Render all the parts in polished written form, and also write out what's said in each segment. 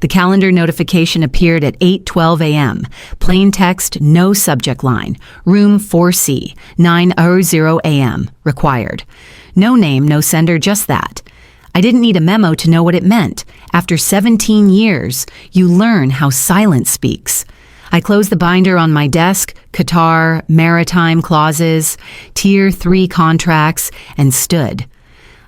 The calendar notification appeared at 8:12 a.m. Plain text, no subject line. Room 4C, 9:00 a.m. Required. No name, no sender, just that. I didn't need a memo to know what it meant. After 17 years, you learn how silence speaks. I closed the binder on my desk, Qatar, maritime clauses, Tier 3 contracts, and stood.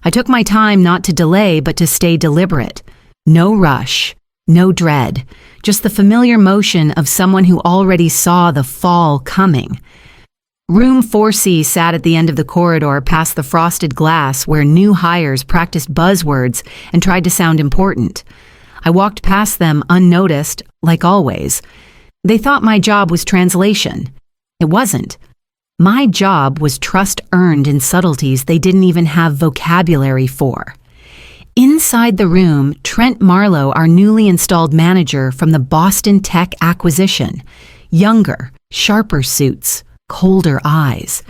I took my time not to delay, but to stay deliberate. No rush. No dread, just the familiar motion of someone who already saw the fall coming. Room 4C sat at the end of the corridor past the frosted glass where new hires practiced buzzwords and tried to sound important. I walked past them unnoticed, like always. They thought my job was translation. It wasn't. My job was trust earned in subtleties they didn't even have vocabulary for. Inside the room, Trent Marlowe, our newly installed manager from the Boston Tech acquisition. Younger, sharper suits, colder eyes.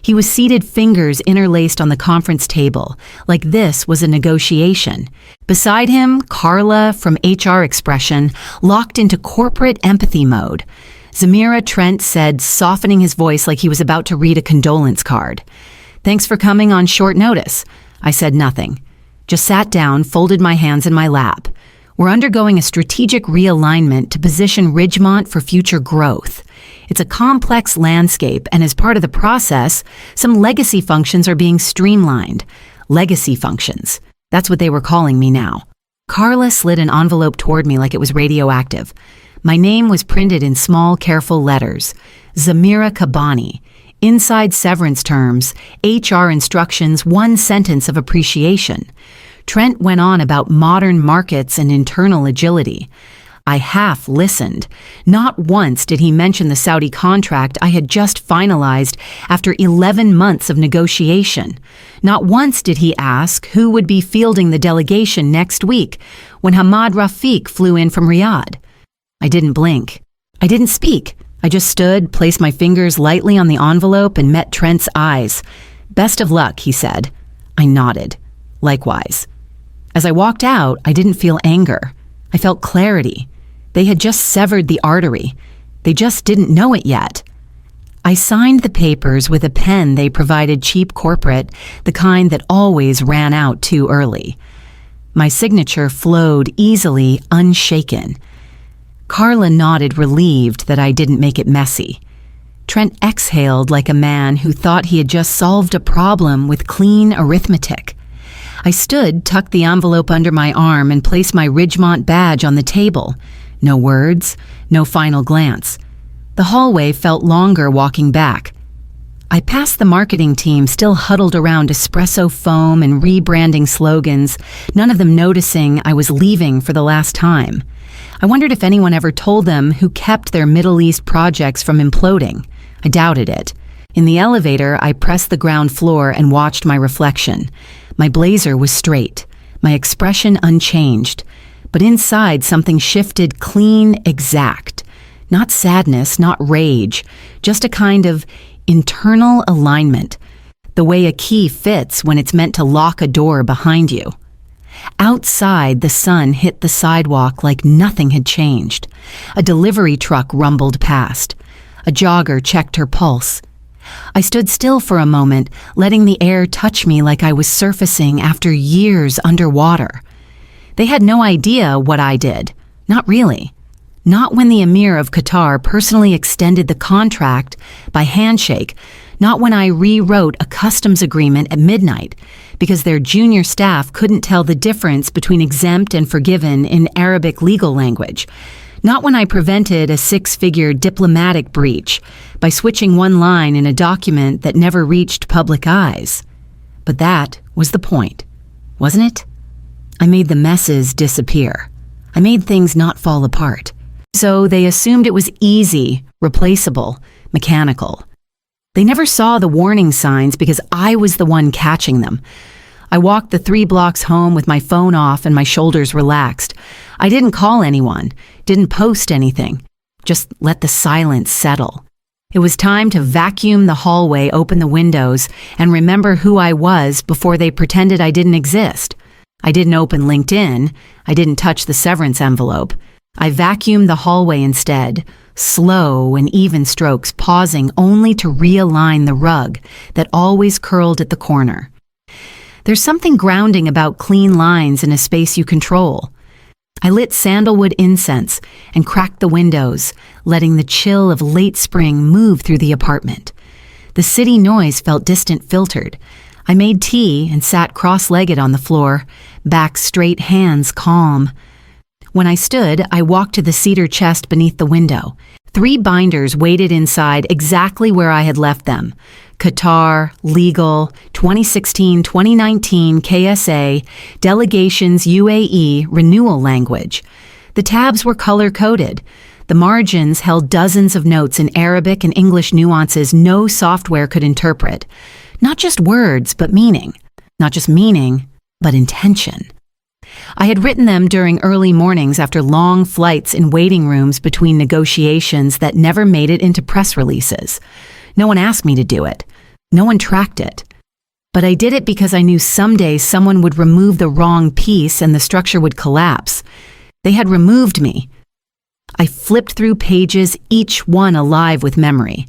He was seated, fingers interlaced on the conference table, like this was a negotiation. Beside him, Carla from HR Expression, locked into corporate empathy mode. Zamira, Trent said, softening his voice like he was about to read a condolence card. "Thanks for coming on short notice." I said nothing. Just sat down, folded my hands in my lap. We're undergoing a strategic realignment to position Ridgemont for future growth. It's a complex landscape, and as part of the process, some legacy functions are being streamlined. Legacy functions. That's what they were calling me now. Carla slid an envelope toward me like it was radioactive. My name was printed in small, careful letters. Zamira Kabani. Inside severance terms, HR instructions, one sentence of appreciation. Trent went on about modern markets and internal agility. I half listened. Not once did he mention the Saudi contract I had just finalized after 11 months of negotiation. Not once did he ask who would be fielding the delegation next week when Hamad Rafiq flew in from Riyadh. I didn't blink. I didn't speak. I just stood, placed my fingers lightly on the envelope, and met Trent's eyes. "Best of luck," he said. I nodded. Likewise. As I walked out, I didn't feel anger. I felt clarity. They had just severed the artery. They just didn't know it yet. I signed the papers with a pen they provided, cheap corporate, the kind that always ran out too early. My signature flowed easily, unshaken. Carla nodded, relieved that I didn't make it messy. Trent exhaled like a man who thought he had just solved a problem with clean arithmetic. I stood, tucked the envelope under my arm, and placed my Ridgemont badge on the table. No words, no final glance. The hallway felt longer walking back. I passed the marketing team still huddled around espresso foam and rebranding slogans, none of them noticing I was leaving for the last time. I wondered if anyone ever told them who kept their Middle East projects from imploding. I doubted it. In the elevator, I pressed the ground floor and watched my reflection. My blazer was straight, my expression unchanged. But inside, something shifted, clean, exact. Not sadness, not rage, just a kind of internal alignment. The way a key fits when it's meant to lock a door behind you. Outside, the sun hit the sidewalk like nothing had changed. A delivery truck rumbled past. A jogger checked her pulse. I stood still for a moment, letting the air touch me like I was surfacing after years underwater. They had no idea what I did. Not really. Not when the Emir of Qatar personally extended the contract by handshake. Not when I rewrote a customs agreement at midnight, because their junior staff couldn't tell the difference between exempt and forgiven in Arabic legal language. Not when I prevented a 6-figure diplomatic breach by switching one line in a document that never reached public eyes. But that was the point, wasn't it? I made the messes disappear. I made things not fall apart. So they assumed it was easy, replaceable, mechanical. They never saw the warning signs because I was the one catching them. I walked the 3 blocks home with my phone off and my shoulders relaxed. I didn't call anyone, didn't post anything, just let the silence settle. It was time to vacuum the hallway, open the windows, and remember who I was before they pretended I didn't exist. I didn't open LinkedIn. I didn't touch the severance envelope. I vacuumed the hallway instead, slow and even strokes, pausing only to realign the rug that always curled at the corner. There's something grounding about clean lines in a space you control. I lit sandalwood incense and cracked the windows, letting the chill of late spring move through the apartment. The city noise felt distant, filtered. I made tea and sat cross-legged on the floor, back straight, hands calm. When I stood, I walked to the cedar chest beneath the window. 3 binders waited inside exactly where I had left them. Qatar, legal, 2016-2019 KSA, delegations UAE, renewal language. The tabs were color-coded. The margins held dozens of notes in Arabic and English nuances no software could interpret. Not just words, but meaning. Not just meaning, but intention. I had written them during early mornings after long flights in waiting rooms between negotiations that never made it into press releases. No one asked me to do it. No one tracked it. But I did it because I knew someday someone would remove the wrong piece and the structure would collapse. They had removed me. I flipped through pages, each one alive with memory.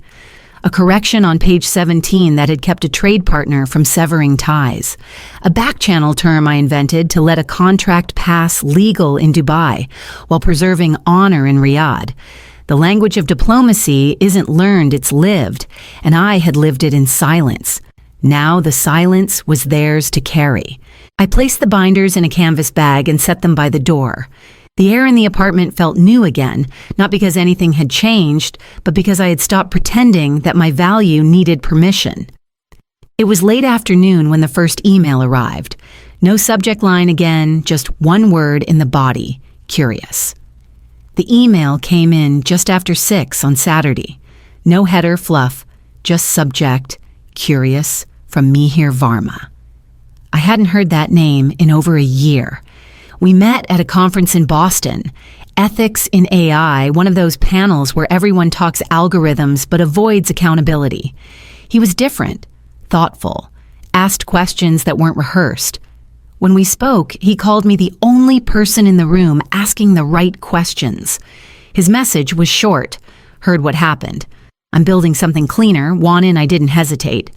A correction on page 17 that had kept a trade partner from severing ties. A back-channel term I invented to let a contract pass legal in Dubai while preserving honor in Riyadh. The language of diplomacy isn't learned, it's lived, and I had lived it in silence. Now the silence was theirs to carry. I placed the binders in a canvas bag and set them by the door. The air in the apartment felt new again, not because anything had changed, but because I had stopped pretending that my value needed permission. It was late afternoon when the first email arrived. No subject line again, just one word in the body, curious. The email came in just after 6 on Saturday. No header fluff, just subject, curious, from Mihir Varma. I hadn't heard that name in over a year. We met at a conference in Boston, Ethics in AI, one of those panels where everyone talks algorithms but avoids accountability. He was different, thoughtful, asked questions that weren't rehearsed. When we spoke, he called me the only person in the room asking the right questions. His message was short. Heard what happened. I'm building something cleaner. Want in, I didn't hesitate.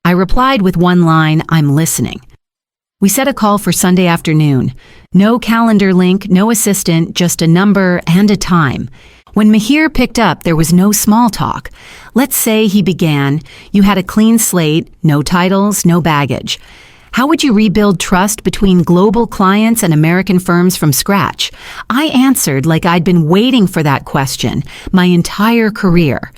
I replied with one line, I'm listening. We set a call for Sunday afternoon. No calendar link, no assistant, just a number and a time. When Mihir picked up, there was no small talk. Let's say he began, you had a clean slate, no titles, no baggage. How would you rebuild trust between global clients and American firms from scratch? I answered like I'd been waiting for that question my entire career.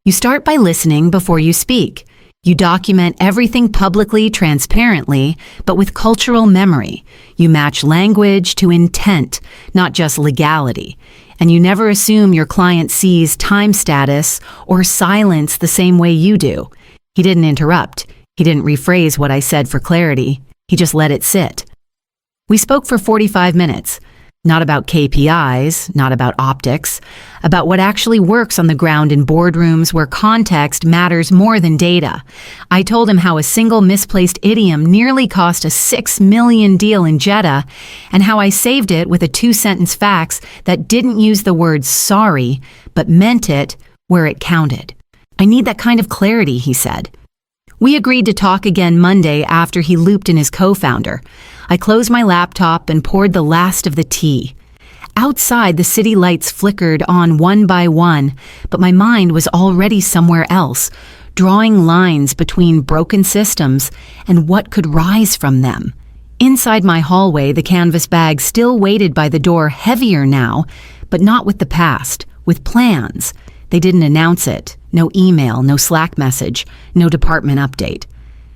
You start by listening before you speak. You document everything publicly, transparently, but with cultural memory. You match language to intent, not just legality. And you never assume your client sees time status or silence the same way you do. He didn't interrupt. He didn't rephrase what I said for clarity. He just let it sit. We spoke for 45 minutes. Not about KPIs, not about optics, about what actually works on the ground in boardrooms where context matters more than data. I told him how a single misplaced idiom nearly cost a $6 million deal in Jeddah, and how I saved it with a 2-sentence fax that didn't use the word sorry, but meant it where it counted. I need that kind of clarity, he said. We agreed to talk again Monday after he looped in his co-founder. I closed my laptop and poured the last of the tea. Outside, the city lights flickered on one by one, but my mind was already somewhere else, drawing lines between broken systems and what could rise from them. Inside my hallway, the canvas bag still waited by the door, heavier now, but not with the past, with plans. They didn't announce it. No email, no Slack message, no department update.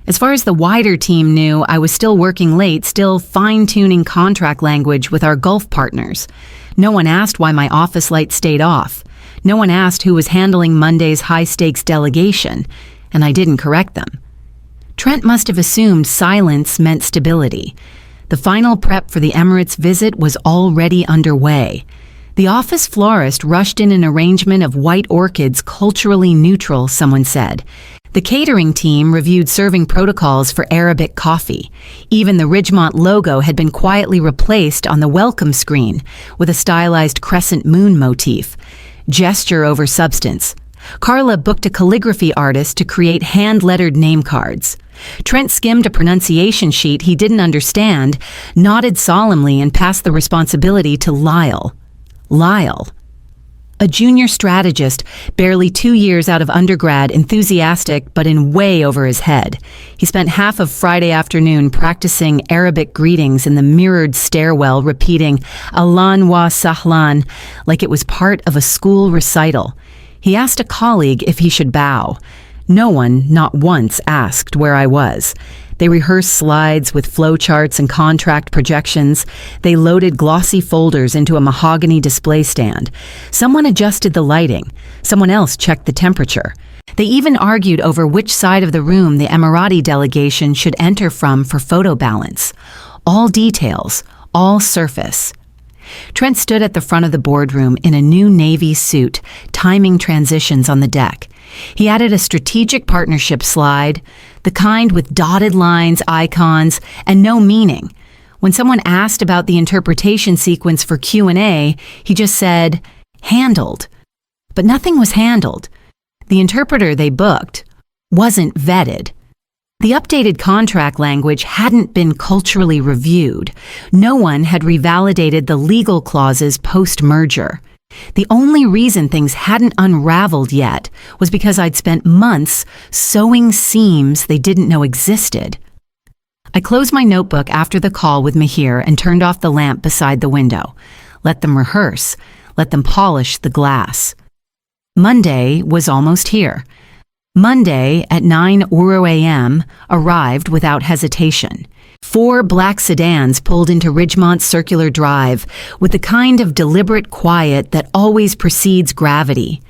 As far as the wider team knew, I was still working late, still fine-tuning contract language with our Gulf partners. No one asked why my office light stayed off. No one asked who was handling Monday's high-stakes delegation, and I didn't correct them. Trent must have assumed silence meant stability. The final prep for the Emirates visit was already underway. The office florist rushed in an arrangement of white orchids, culturally neutral, someone said. The catering team reviewed serving protocols for Arabic coffee. Even the Ridgemont logo had been quietly replaced on the welcome screen with a stylized crescent moon motif. Gesture over substance. Carla booked a calligraphy artist to create hand-lettered name cards. Trent skimmed a pronunciation sheet he didn't understand, nodded solemnly, and passed the responsibility to Lyle. Lyle. A junior strategist, barely 2 years out of undergrad, enthusiastic but in way over his head. He spent half of Friday afternoon practicing Arabic greetings in the mirrored stairwell, repeating "Ahlan wa sahlan" like it was part of a school recital. He asked a colleague if he should bow. No one, not once, asked where I was. They rehearsed slides with flowcharts and contract projections. They loaded glossy folders into a mahogany display stand. Someone adjusted the lighting. Someone else checked the temperature. They even argued over which side of the room the Emirati delegation should enter from for photo balance. All details, all surface. Trent stood at the front of the boardroom in a new navy suit, timing transitions on the deck. He added a strategic partnership slide, the kind with dotted lines, icons, and no meaning. When someone asked about the interpretation sequence for Q&A, he just said, "Handled." But nothing was handled. The interpreter they booked wasn't vetted. The updated contract language hadn't been culturally reviewed. No one had revalidated the legal clauses post-merger. The only reason things hadn't unraveled yet was because I'd spent months sewing seams they didn't know existed. I closed my notebook after the call with Mahir and turned off the lamp beside the window. Let them rehearse. Let them polish the glass. Monday was almost here. Monday at 9 a.m. arrived without hesitation. 4 black sedans pulled into Ridgemont's circular drive with the kind of deliberate quiet that always precedes gravity.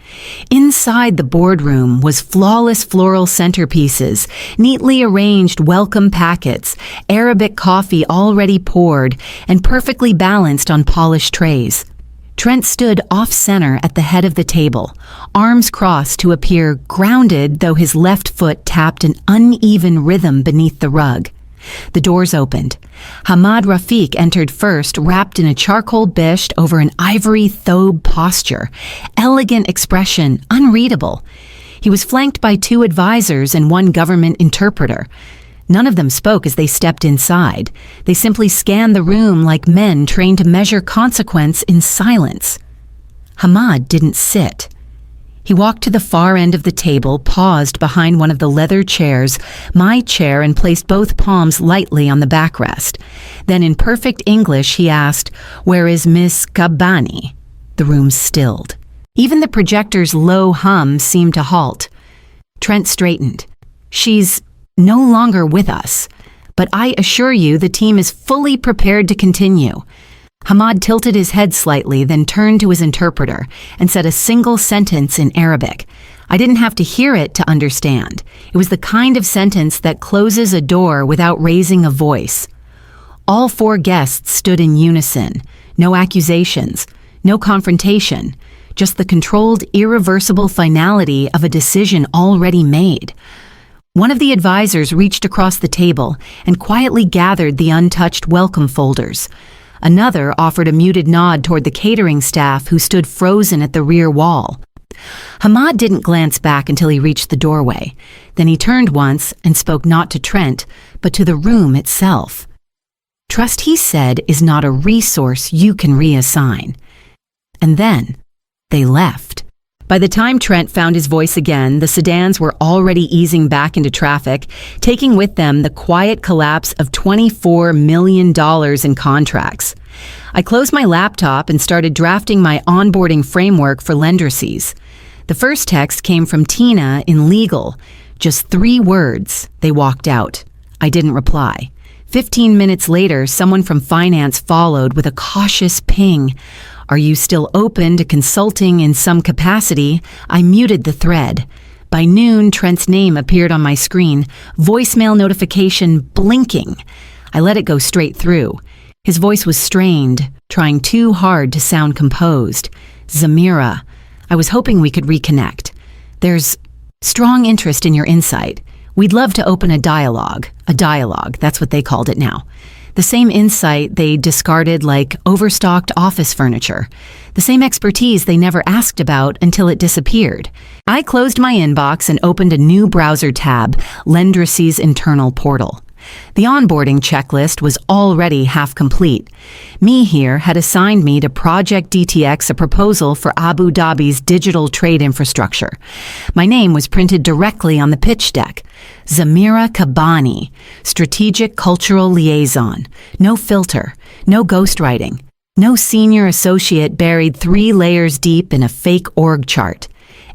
Inside the boardroom was flawless floral centerpieces, neatly arranged welcome packets, Arabic coffee already poured, and perfectly balanced on polished trays. Trent stood off-center at the head of the table, arms crossed to appear grounded, though his left foot tapped an uneven rhythm beneath the rug. The doors opened. Hamad Rafiq entered first, wrapped in a charcoal bisht over an ivory thobe posture. Elegant expression, unreadable. He was flanked by 2 advisors and 1 government interpreter. None of them spoke as they stepped inside. They simply scanned the room like men trained to measure consequence in silence. Hamad didn't sit. He walked to the far end of the table, paused behind one of the leather chairs, my chair, and placed both palms lightly on the backrest. Then in perfect English he asked, "Where is Miss Kabani?" The room stilled. Even the projector's low hum seemed to halt. Trent straightened. "She's no longer with us, but I assure you the team is fully prepared to continue." Hamad tilted his head slightly, then turned to his interpreter and said a single sentence in Arabic. I didn't have to hear it to understand. It was the kind of sentence that closes a door without raising a voice. All 4 guests stood in unison. No accusations, no confrontation, just the controlled, irreversible finality of a decision already made. One of the advisors reached across the table and quietly gathered the untouched welcome folders. Another offered a muted nod toward the catering staff who stood frozen at the rear wall. Hamad didn't glance back until he reached the doorway. Then he turned once and spoke not to Trent, but to the room itself. "Trust," he said, "is not a resource you can reassign." And then they left. By the time Trent found his voice again, the sedans were already easing back into traffic, taking with them the quiet collapse of $24 million in contracts. I closed my laptop and started drafting my onboarding framework for Lendrices. The first text came from Tina in legal. Just 3 words. They walked out. I didn't reply. 15 minutes later, someone from finance followed with a cautious ping. "Are you still open to consulting in some capacity?" I muted the thread. By noon, Trent's name appeared on my screen, voicemail notification blinking. I let it go straight through. His voice was strained, trying too hard to sound composed. "Zamira, I was hoping we could reconnect. There's Strong interest in your insight. We'd love to open a dialogue. A dialogue, that's what they called it now. The same insight they discarded like overstocked office furniture. The same expertise they never asked about until it disappeared. I closed my inbox and opened a new browser tab, Lendress's internal portal. The onboarding checklist was already half complete. Mihir had assigned me to Project DTX a proposal for Abu Dhabi's digital trade infrastructure. My name was printed directly on the pitch deck. Zamira Kabani, Strategic Cultural Liaison. No filter, no ghostwriting, no senior associate buried 3 layers deep in a fake org chart.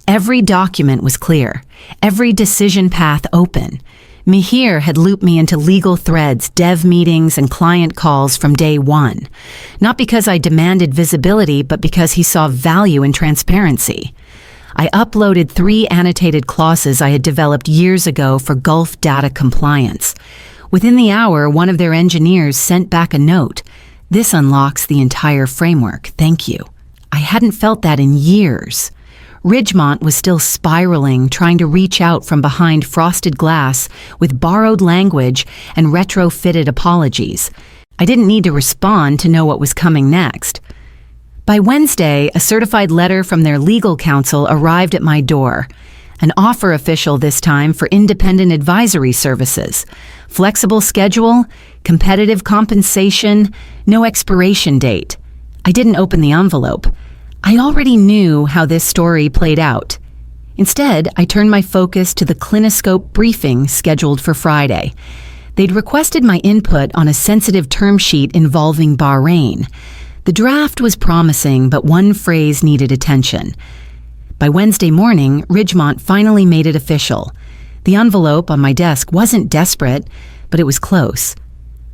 Every document was clear, every decision path open. Mihir had looped me into legal threads, dev meetings, and client calls from day one. Not because I demanded visibility, but because he saw value in transparency. I uploaded 3 annotated clauses I had developed years ago for Gulf data compliance. Within the hour, one of their engineers sent back a note. This unlocks the entire framework. Thank you. I hadn't felt that in years. Ridgemont was still spiraling, trying to reach out from behind frosted glass with borrowed language and retrofitted apologies. I didn't need to respond to know what was coming next. By Wednesday, a certified letter from their legal counsel arrived at my door. An offer official this time for independent advisory services. Flexible schedule, competitive compensation, no expiration date. I didn't open the envelope. I already knew how this story played out. Instead, I turned my focus to the Clinoscope briefing scheduled for Friday. They'd requested my input on a sensitive term sheet involving Bahrain. The draft was promising, but one phrase needed attention. By Wednesday morning, Ridgemont finally made it official. The envelope on my desk wasn't desperate, but it was close.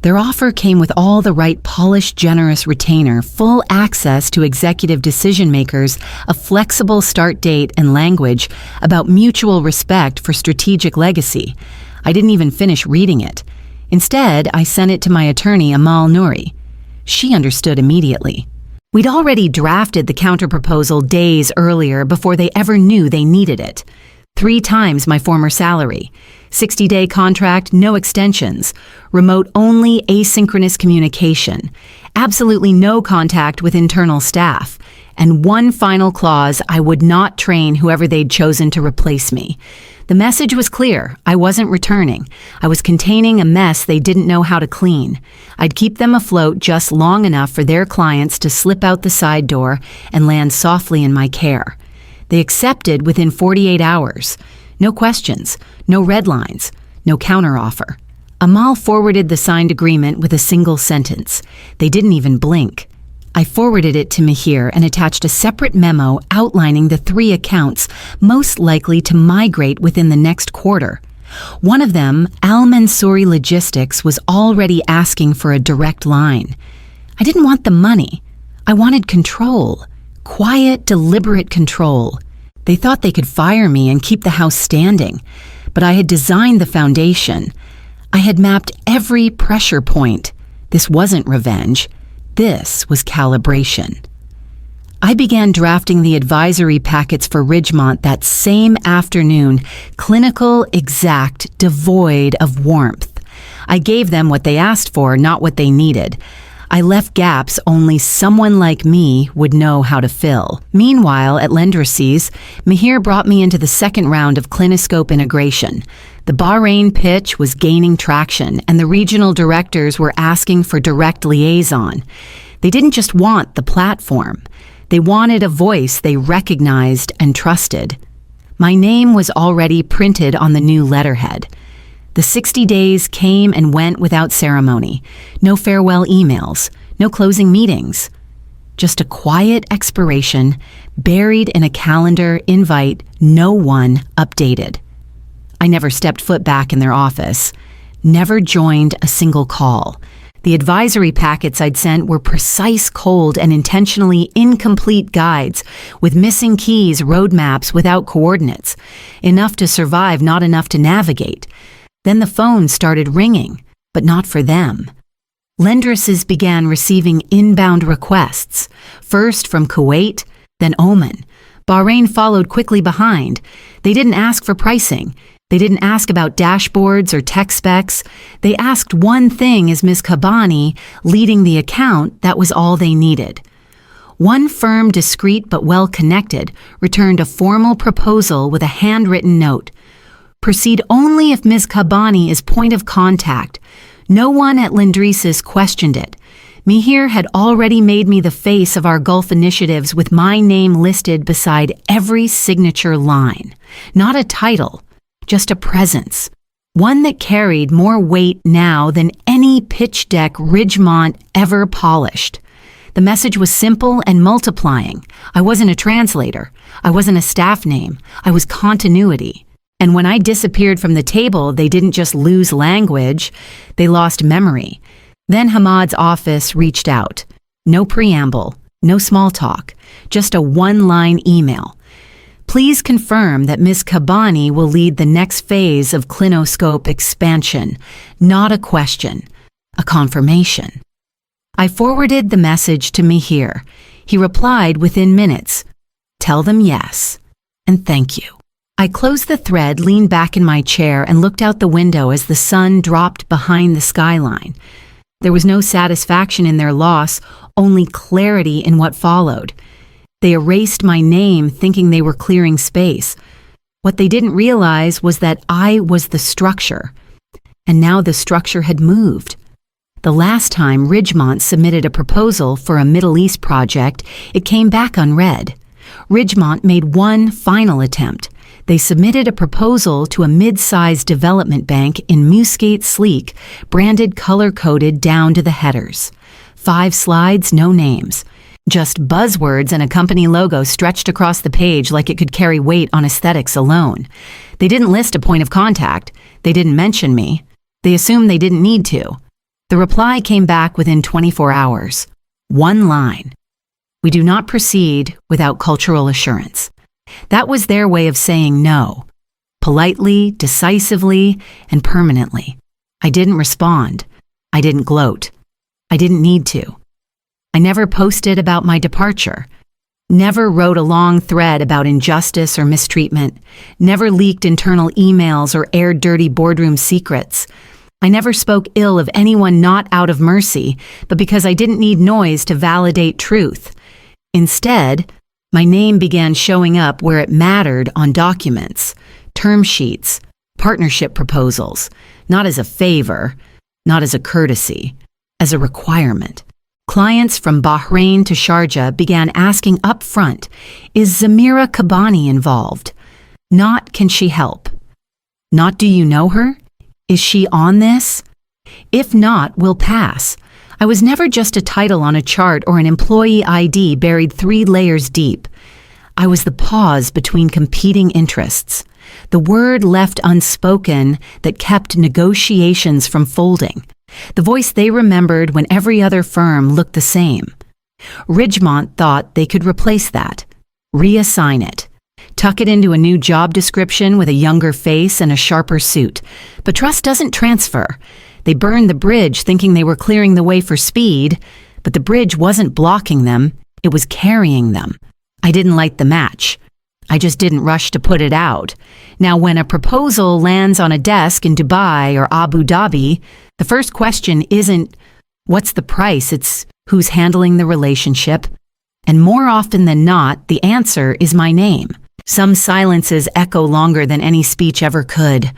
Their offer came with all the right polished, generous retainer, full access to executive decision makers, a flexible start date, and language about mutual respect for strategic legacy. I didn't even finish reading it. Instead, I sent it to my attorney, Amal Nouri. She understood immediately. We'd already drafted the counterproposal days earlier before they ever knew they needed it. 3 times my former salary. 60-day contract, no extensions. Remote-only asynchronous communication. Absolutely no contact with internal staff. And one final clause, I would not train whoever they'd chosen to replace me. The message was clear. I wasn't returning. I was containing a mess they didn't know how to clean. I'd keep them afloat just long enough for their clients to slip out the side door and land softly in my care. They accepted within 48 hours. No questions, no red lines, no counteroffer. Amal forwarded the signed agreement with a single sentence. They didn't even blink. I forwarded it to Mihir and attached a separate memo outlining the 3 accounts most likely to migrate within the next quarter. One of them, Al Mansouri Logistics, was already asking for a direct line. I didn't want the money. I wanted control. Quiet, deliberate control. They thought they could fire me and keep the house standing, but I had designed the foundation. I had mapped every pressure point. This wasn't revenge. This was calibration. I began drafting the advisory packets for Ridgemont that same afternoon, clinical, exact, devoid of warmth. I gave them what they asked for, not what they needed. I left gaps only someone like me would know how to fill. Meanwhile, at Lendress's, Mihir brought me into the second round of Clinoscope integration. The Bahrain pitch was gaining traction, and the regional directors were asking for direct liaison. They didn't just want the platform. They wanted a voice they recognized and trusted. My name was already printed on the new letterhead. The 60 days came and went without ceremony. No farewell emails, no closing meetings. Just a quiet expiration, buried in a calendar invite no one updated. I never stepped foot back in their office, never joined a single call. The advisory packets I'd sent were precise, cold, and intentionally incomplete guides with missing keys, roadmaps without coordinates. Enough to survive, not enough to navigate. Then the phone started ringing, but not for them. Lendress's began receiving inbound requests, first from Kuwait, then Oman. Bahrain followed quickly behind. They didn't ask for pricing. They didn't ask about dashboards or tech specs. They asked one thing: is Ms. Kabani leading the account? That was all they needed. One firm, discreet but well-connected, returned a formal proposal with a handwritten note. Proceed only if Ms. Kabani is point of contact. No one at Lindrisis questioned it. Mihir had already made me the face of our Gulf initiatives with my name listed beside every signature line. Not a title, just a presence. One that carried more weight now than any pitch deck Ridgemont ever polished. The message was simple and multiplying. I wasn't a translator. I wasn't a staff name. I was continuity. And when I disappeared from the table, they didn't just lose language, they lost memory. Then Hamad's office reached out. No preamble, no small talk, just a one-line email. Please confirm that Ms. Kabani will lead the next phase of clinoscope expansion. Not a question, a confirmation. I forwarded the message to Mihir. He replied within minutes. Tell them yes, and thank you. I closed the thread, leaned back in my chair, and looked out the window as the sun dropped behind the skyline. There was no satisfaction in their loss, only clarity in what followed. They erased my name, thinking they were clearing space. What they didn't realize was that I was the structure, and now the structure had moved. The last time Ridgemont submitted a proposal for a Middle East project, it came back unread. Ridgemont made one final attempt. They submitted a proposal to a mid-sized development bank in Muscat sleek, branded color-coded down to the headers. 5 slides, no names. Just buzzwords and a company logo stretched across the page like it could carry weight on aesthetics alone. They didn't list a point of contact. They didn't mention me. They assumed they didn't need to. The reply came back within 24 hours. One line. We do not proceed without cultural assurance. That was their way of saying no. Politely, decisively, and permanently. I didn't respond. I didn't gloat. I didn't need to. I never posted about my departure. Never wrote a long thread about injustice or mistreatment. Never leaked internal emails or aired dirty boardroom secrets. I never spoke ill of anyone not out of mercy, but because I didn't need noise to validate truth. Instead, my name began showing up where it mattered on documents, term sheets, partnership proposals, not as a favor, not as a courtesy, as a requirement. Clients from Bahrain to Sharjah began asking up front, is Zamira Kabani involved? Not, can she help? Not, do you know her? Is she on this? If not, we'll pass. I was never just a title on a chart or an employee ID buried 3 layers deep. I was the pause between competing interests, the word left unspoken that kept negotiations from folding, the voice they remembered when every other firm looked the same. Ridgemont thought they could replace that, reassign it, tuck it into a new job description with a younger face and a sharper suit. But trust doesn't transfer. They burned the bridge thinking they were clearing the way for speed, but the bridge wasn't blocking them, it was carrying them. I didn't light the match. I just didn't rush to put it out. Now, when a proposal lands on a desk in Dubai or Abu Dhabi, the first question isn't, what's the price? It's, who's handling the relationship? And more often than not, the answer is my name. Some silences echo longer than any speech ever could.